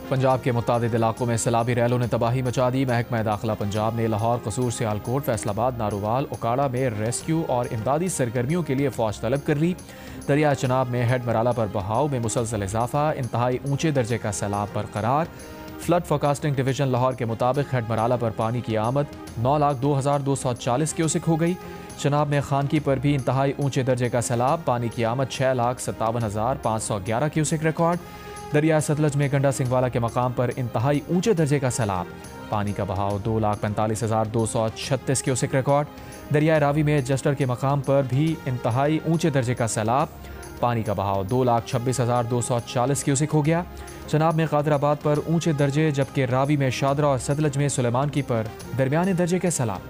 पंजाब के मुतादिद इलाकों में सैलाबी रैलों ने तबाही मचा दी। महकमा दाखिला पंजाब ने लाहौर, कसूर, सियालकोट, फैसलाबाद, नारोवाल, उकाड़ा में रेस्क्यू और इमदादी सरगर्मियों के लिए फौज तलब कर ली। दरिया चनाब में हेड मराला पर बहाव में मुसलसल इजाफा, इंतहाई ऊंचे दर्जे का सैलाब बरकरार। फ्लड फोरकास्टिंग डिवीजन लाहौर के मुताबिक हेड मराला पर पानी की आमद 9,02,240 क्यूसिक हो गई। चनाब में खानकी पर भी इंतहाई ऊंचे दर्जे का सैलाब, पानी की आमद 6,57,511 क्यूसिक रिकॉर्ड। दरिया सतलज में गंडा सिंहवाला के मकाम पर इंतहाई ऊंचे दर्जे का सैलाब, पानी का बहाव 2,45,236 क्यूसिक रिकॉर्ड। दरिया रावी में जस्टर के मकाम पर भी इंतहाई ऊंचे दर्जे का सैलाब, पानी का बहाव 2,26,240 क्यूसिक हो गया। चनाब में कादराबाद पर ऊंचे दर्जे, जबकि रावी में शादरा और सतलज में सुलेमान की पर दरमियाने दर्जे के सैलाब।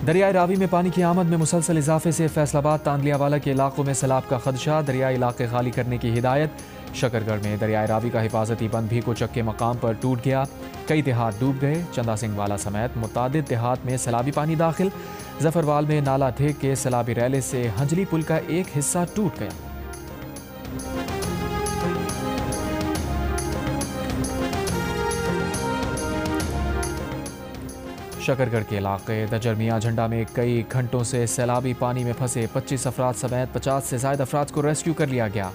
दरियाई रावी में पानी की आमद में मुसलसल इजाफे से फैसलाबाद, तांदलियावाला के इलाकों में सैलाब का खदशा, दरियाई इलाके खाली करने की हिदायत। शकरगढ़ में दरियाई रावी का हिफाजती बंद भी कोचक के मकाम पर टूट गया, कई देहात डूब गए। चंदा सिंह वाला समेत मुतादिद देहात में सैलाबी पानी दाखिल। जफरवाल में नाला ढेक के सैलाबी रैले से हंजली पुल का एक हिस्सा टूट गया। शकरगढ़ के इलाके दजर मियाँ झंडा में कई घंटों से सैलाबी पानी में फंसे 25 अफराद समेत 50 से ज्यादा अफराद को रेस्क्यू कर लिया गया।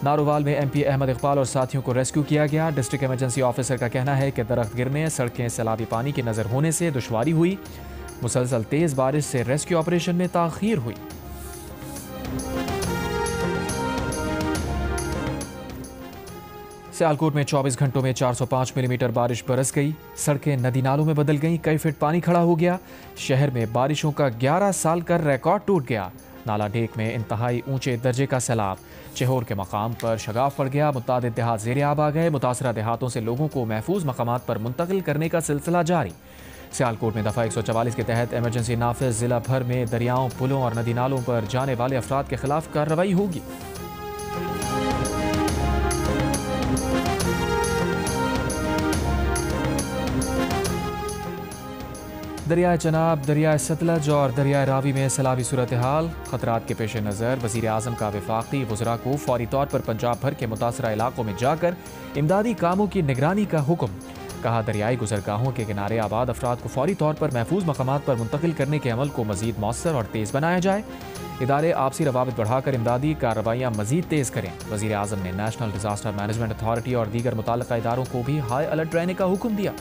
नारोवाल में MP अहमद इकबाल और साथियों को रेस्क्यू किया गया। डिस्ट्रिक्ट इमरजेंसी ऑफिसर का कहना है कि दरख्त गिरने, सड़कें सैलाबी पानी की नजर होने से दुश्वारी हुई। मुसलसल तेज बारिश से रेस्क्यू ऑपरेशन में ताखीर हुई। सियालकोट में 24 घंटों में 405 मिलीमीटर बारिश बरस गई। सड़कें नदी नालों में बदल गईं, कई फीट पानी खड़ा हो गया। शहर में बारिशों का 11 साल का रिकॉर्ड टूट गया। नाला ढेक में इंतहाई ऊंचे दर्जे का सैलाब, चेहोर के मकाम पर शगाफ पड़ गया। मुतादिद देहात ज़ेरे आब आ गए। मुतासरा देहातों से लोगों को महफूज मकामात पर मुंतकिल करने का सिलसिला जारी। सियालकोट में दफ़ा 144 के तहत इमरजेंसी नाफिज, जिला भर में दरियाओं, पुलों और नदी नालों पर जाने वाले अफराद के खिलाफ कार्रवाई होगी। दरियाए चनाब, दरियाए सतलज और दरियाए रावी में सैलाबी सूरत हाल। खतरात के पेश नज़र वज़ीर आज़म का वफाकी वज़रा को फौरी तौर पर पंजाब भर के मुतासरा इलाकों में जाकर इमदादी कामों की निगरानी का हुक्म। कहा, दरियाई गुजरगाहों के किनारे आबाद अफराद को फौरी तौर पर महफूज मकामात पर मुंतकिल करने के अमल को मज़ीद मौसर और तेज़ बनाया जाए। इदारे आपसी रवाबित बढ़ाकर इमदादी कार्रवाइयाँ मज़ीद तेज़ करें। वज़ीर आज़म ने नेशनल डिज़ास्टर मैनेजमेंट अथॉरिटी और दीगर मुताल्लिक़ा इदारों को भी हाई अलर्ट रहने का हुक्म दिया।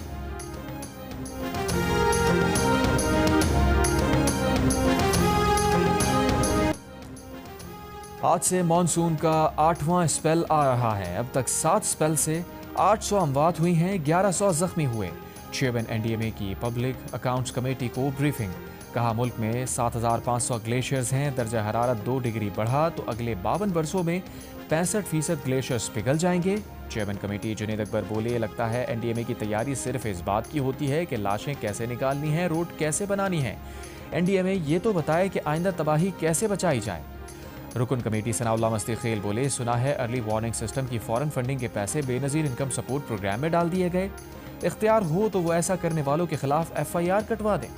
आज से मानसून का 8वां स्पेल आ रहा है। अब तक 7 स्पेल से 800 अमवात हुई हैं, 1100 जख्मी हुए। चेयरमैन NDMA की पब्लिक अकाउंट्स कमेटी को ब्रीफिंग। कहा, मुल्क में 7,500 ग्लेशियर्स हैं। दर्जा हरारत 2 डिग्री बढ़ा तो अगले 52 वर्षों में 65% ग्लेशियर्स पिघल जाएंगे। चेयरमैन कमेटी जुनेद अकबर बोले, लगता है NDMA की तैयारी सिर्फ इस बात की होती है कि लाशें कैसे निकालनी हैं, रोड कैसे बनानी है। NDMA ये तो बताए कि आइंदा तबाही कैसे बचाई जाए। रुकन कमेटी सनाउल्लाह मस्ती खेल बोले, सुना है अर्ली वार्निंग सिस्टम की फौरन फंडिंग के पैसे बेनज़ीर इनकम सपोर्ट प्रोग्राम में डाल दिए गए। इख्तियार हो तो वो ऐसा करने वालों के खिलाफ FIR कटवा दें।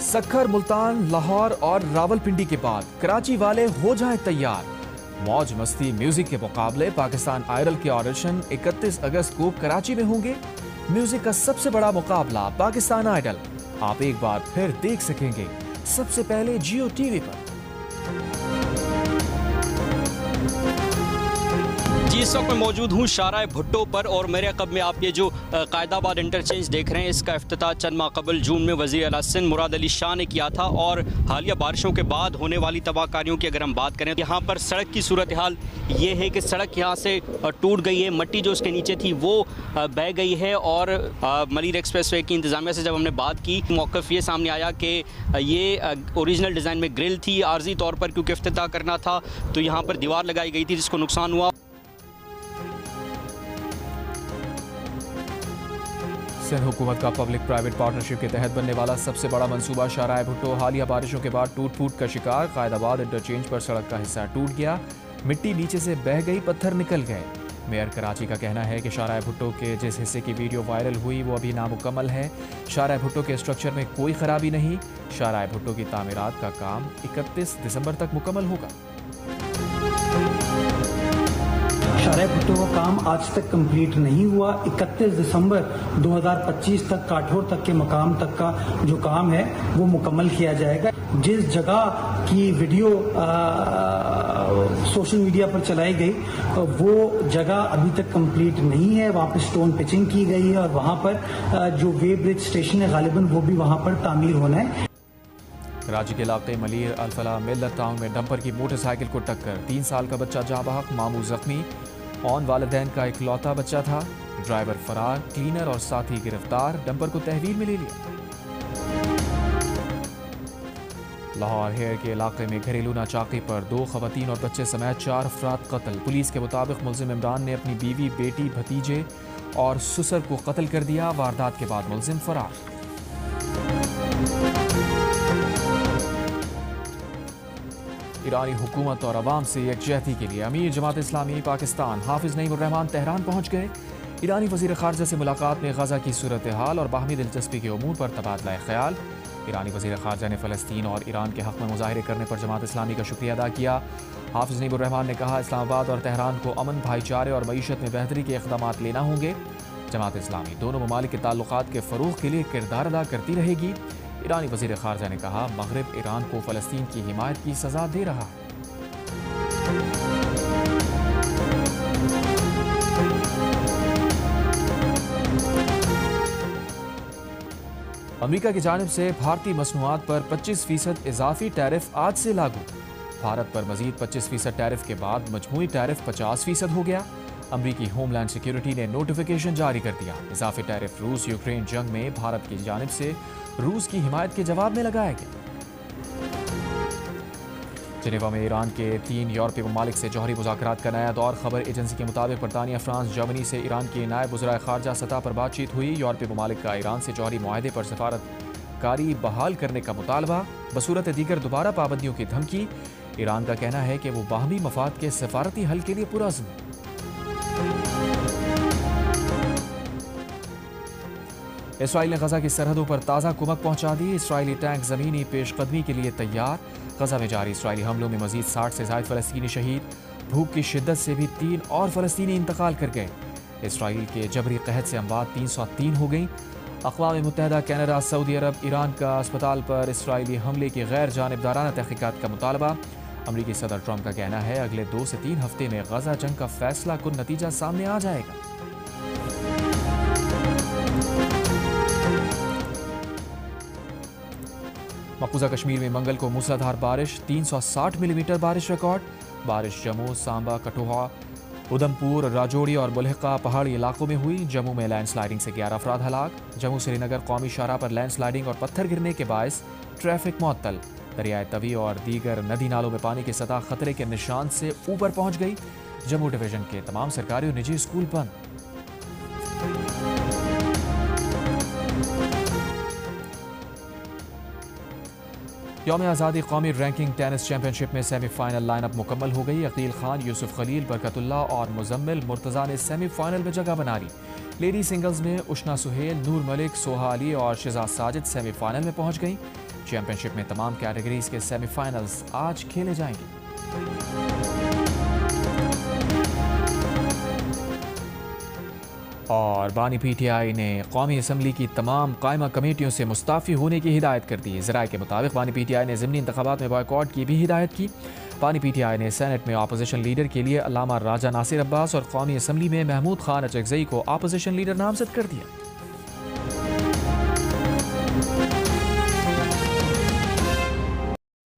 सक्खर, मुल्तान, लाहौर और रावलपिंडी के बाद कराची वाले हो जाएं तैयार। मौज मस्ती म्यूजिक के मुकाबले पाकिस्तान आइडल के ऑडिशन 31 अगस्त को कराची में होंगे। म्यूजिक का सबसे बड़ा मुकाबला पाकिस्तान आइडल आप एक बार फिर देख सकेंगे, सबसे पहले जियो TV पर। जी, इस वक्त मैं मौजूद हूँ शाहराह भुट्टो पर और मेरे कब में आप ये जो कायदाबाद इंटरचेंज देख रहे हैं, इसका इफ्तिताह चंद माह कबल जून में वज़ीर आला सिंध मुराद अली शाह ने किया था। और हालिया बारिशों के बाद होने वाली तबाहकारियों की अगर हम बात करें, यहाँ पर सड़क की सूरत हाल ये है कि सड़क यहाँ से टूट गई है, मट्टी जो उसके नीचे थी वो बह गई है। और मलिर एक्सप्रेस वे की इंतज़ामिया से जब हमने बात की, मौक़िफ़ ये सामने आया कि ये ओरिजिनल डिज़ाइन में ग्रिल थी, आर्जी तौर पर क्योंकि इफ्तिताह करना था तो यहाँ पर दीवार लगाई गई थी जिसको नुकसान हुआ। सिंध हुकूमत का पब्लिक प्राइवेट पार्टनरशिप के तहत बनने वाला सबसे बड़ा मंसूबा शाहराह भुट्टो हालिया बारिशों के बाद टूट फूट का शिकार। कायदाबाद इंटरचेंज पर सड़क का हिस्सा टूट गया, मिट्टी नीचे से बह गई, पत्थर निकल गए। मेयर कराची का कहना है कि शाहराह भुट्टो के जिस हिस्से की वीडियो वायरल हुई वो अभी नामुकम्मल है। शाहराह भुट्टो के स्ट्रक्चर में कोई खराबी नहीं। शाहराह भुट्टो की तामीरात का काम 31 दिसंबर तक मुकम्मल होगा। शाहराह भुट्टो का काम आज तक कंप्लीट नहीं हुआ। 31 दिसंबर 2025 तक काठौर तक के मकाम तक का जो काम है वो मुकम्मल किया जाएगा। जिस जगह की वीडियो सोशल मीडिया पर चलाई गई वो जगह अभी तक कंप्लीट नहीं है। वहाँ पर स्टोन पिचिंग की गई है और वहाँ पर जो वे ब्रिज स्टेशन है गालिबन वो भी वहाँ पर तामीर होना है। कराची के इलाके मलीर अलफला मिल्लत टाउन में डंपर की मोटरसाइकिल को टक्कर, 3 साल का बच्चा जाँ बहक, मामू जख्मी। ऑन वालिदैन का इकलौता बच्चा था। ड्राइवर फरार, क्लीनर और साथी गिरफ्तार। डंपर को तहवील में ले लिया। लाहौर हेयर के इलाके में घरेलू नाचाकी पर 2 खवातीन और बच्चे समेत 4 अफराद कत्ल। पुलिस के मुताबिक मुलजिम इमरान ने अपनी बीवी, बेटी, भतीजे और ससुर को कत्ल कर दिया। वारदात के बाद मुलजिम फरार। ईरानी हुकूमत और अवाम से यकजहती के लिए अमीर जमात इस्लामी पाकिस्तान हाफिज नईम उर रहमान तेहरान पहुँच गए। ईरानी वज़ीर ख़ारजा से मुलाकात में गज़ा की सूरत हाल और बाहमी दिलचस्पी के उमूर पर तबादला ख्याल। ईरानी वज़ीर ख़ारजा ने फ़लस्तीन और ईरान के हक़ में मुज़ाहरे करने पर जमात इस्लामी का शुक्रिया अदा किया। हाफिज नईम उर रहमान ने कहा, इस्लामाबाद और तेहरान को अमन, भाईचारे और मईशत में बेहतरी के इक़दामात लेना होंगे। जमात इस्लामी दोनों ममालिक के ताल्लुकात के फ़रोग़ के लिए किरदार अदा करती रहेगी। ईरानी वज़ीर ख़ारजा ने कहा, मग़रिब ईरान को फ़लस्तीन की हिमायत की सज़ा दे रहा है। अमेरिका की जानिब से भारतीय मसनूआत पर 25% इजाफी टैरिफ आज से लागू। भारत पर मजीद 25% टैरिफ के बाद मजमूई टैरिफ 50% हो गया। अमरीकी होमलैंड सिक्योरिटी ने नोटिफिकेशन जारी कर दिया। इजाफी टैरिफ रूस यूक्रेन जंग में भारत की जानिब से रूस की हिमायत के जवाब में लगाया गया। जिनेवा में ईरान के 3 यूरोपीय ममालिक से जौहरी मुज़ाकरात का नया दौर। खबर एजेंसी के मुताबिक बरतानिया, फ्रांस, जर्मनी से ईरान की नायब वज़ीर ख़ारजा सतह पर बातचीत हुई। यूरोपीय ममालिक का ईरान से जौहरी मुआहदे पर सफारतकारी बहाल करने का मुतालबा, बसूरत दीगर दोबारा पाबंदियों की धमकी। ईरान का कहना है कि वो बाहमी मफाद के सफारती हल के लिए पुरअज़्म है। इसराइल ने गजा की सरहदों पर ताज़ा कुमक पहुंचा दी। इसराइली टैंक ज़मीनी पेशकदमी के लिए तैयार। गजा में जारी इसराइली हमलों में मजीद 60 से ज़ायद फ़लस्तीनी शहीद। भूख की शिद्दत से भी 3 और फ़लस्तीनी इंतकाल कर गए। इसराइल के जबरी कहत से अमवात 303 हो गई। अक़वाम मुत्तहिदा, कनाडा, सऊदी अरब, ईरान का अस्पताल पर इसराइली हमले की गैर जानिबदाराना तहक़ीक़ात का मुतालबा। अमरीकी सदर ट्रंप का कहना है, अगले 2 से 3 हफ्ते में गजा जंग का फैसला कुन नतीजा सामने आ जाएगा। मकबूजा कश्मीर में मंगल को मूसलाधार बारिश, 360 मिलीमीटर बारिश रिकॉर्ड। बारिश जम्मू, सांबा, कठुआ, उधमपुर, राजौरी और बुल्हिका पहाड़ी इलाकों में हुई। जम्मू में लैंडस्लाइडिंग से 11 अफराद हलाक। जम्मू श्रीनगर कौमी शाहराह पर लैंडस्लाइडिंग और पत्थर गिरने के बायस ट्रैफिक मुअत्तल। दरियाए तवी और दीगर नदी नालों में पानी की सतह खतरे के निशान से ऊपर पहुंच गई। जम्मू डिवीजन के तमाम सरकारी और निजी स्कूल बंद। यौम आज़ादी कौमी रैंकिंग टेनिस चैंपियनशिप में सेमीफाइनल लाइनअप मुकम्मल हो गई। अकील खान, यूसुफ खलील, बरकतुल्ला और मुजम्मिल मुर्तज़ा ने सेमीफाइनल में जगह बना ली। लेडी सिंगल्स में उष्ना सुहेल, नूर मलिक, सोहा अली और शिजा साजिद सेमीफाइनल में पहुंच गई। चैंपियनशिप में तमाम कैटेगरीज के सेमीफाइनल्स आज खेले जाएंगे। और बानी पीटीआई ने कौमी असम्बली की तमाम कायमा कमेटियों से मुस्ताफ़ी होने की हिदायत कर दी। ज़राए के मुताबिक बानी पीटीआई ने ज़िमनी इंतखाबात में बॉयकॉट की भी हिदायत की। बानी पीटीआई ने सेनेट में अपोजिशन लीडर के लिए अल्लामा राजा नासिर अब्बास और कौमी असम्बली में महमूद खान अचकज़ई को अपोजिशन लीडर नामज़द कर दिया।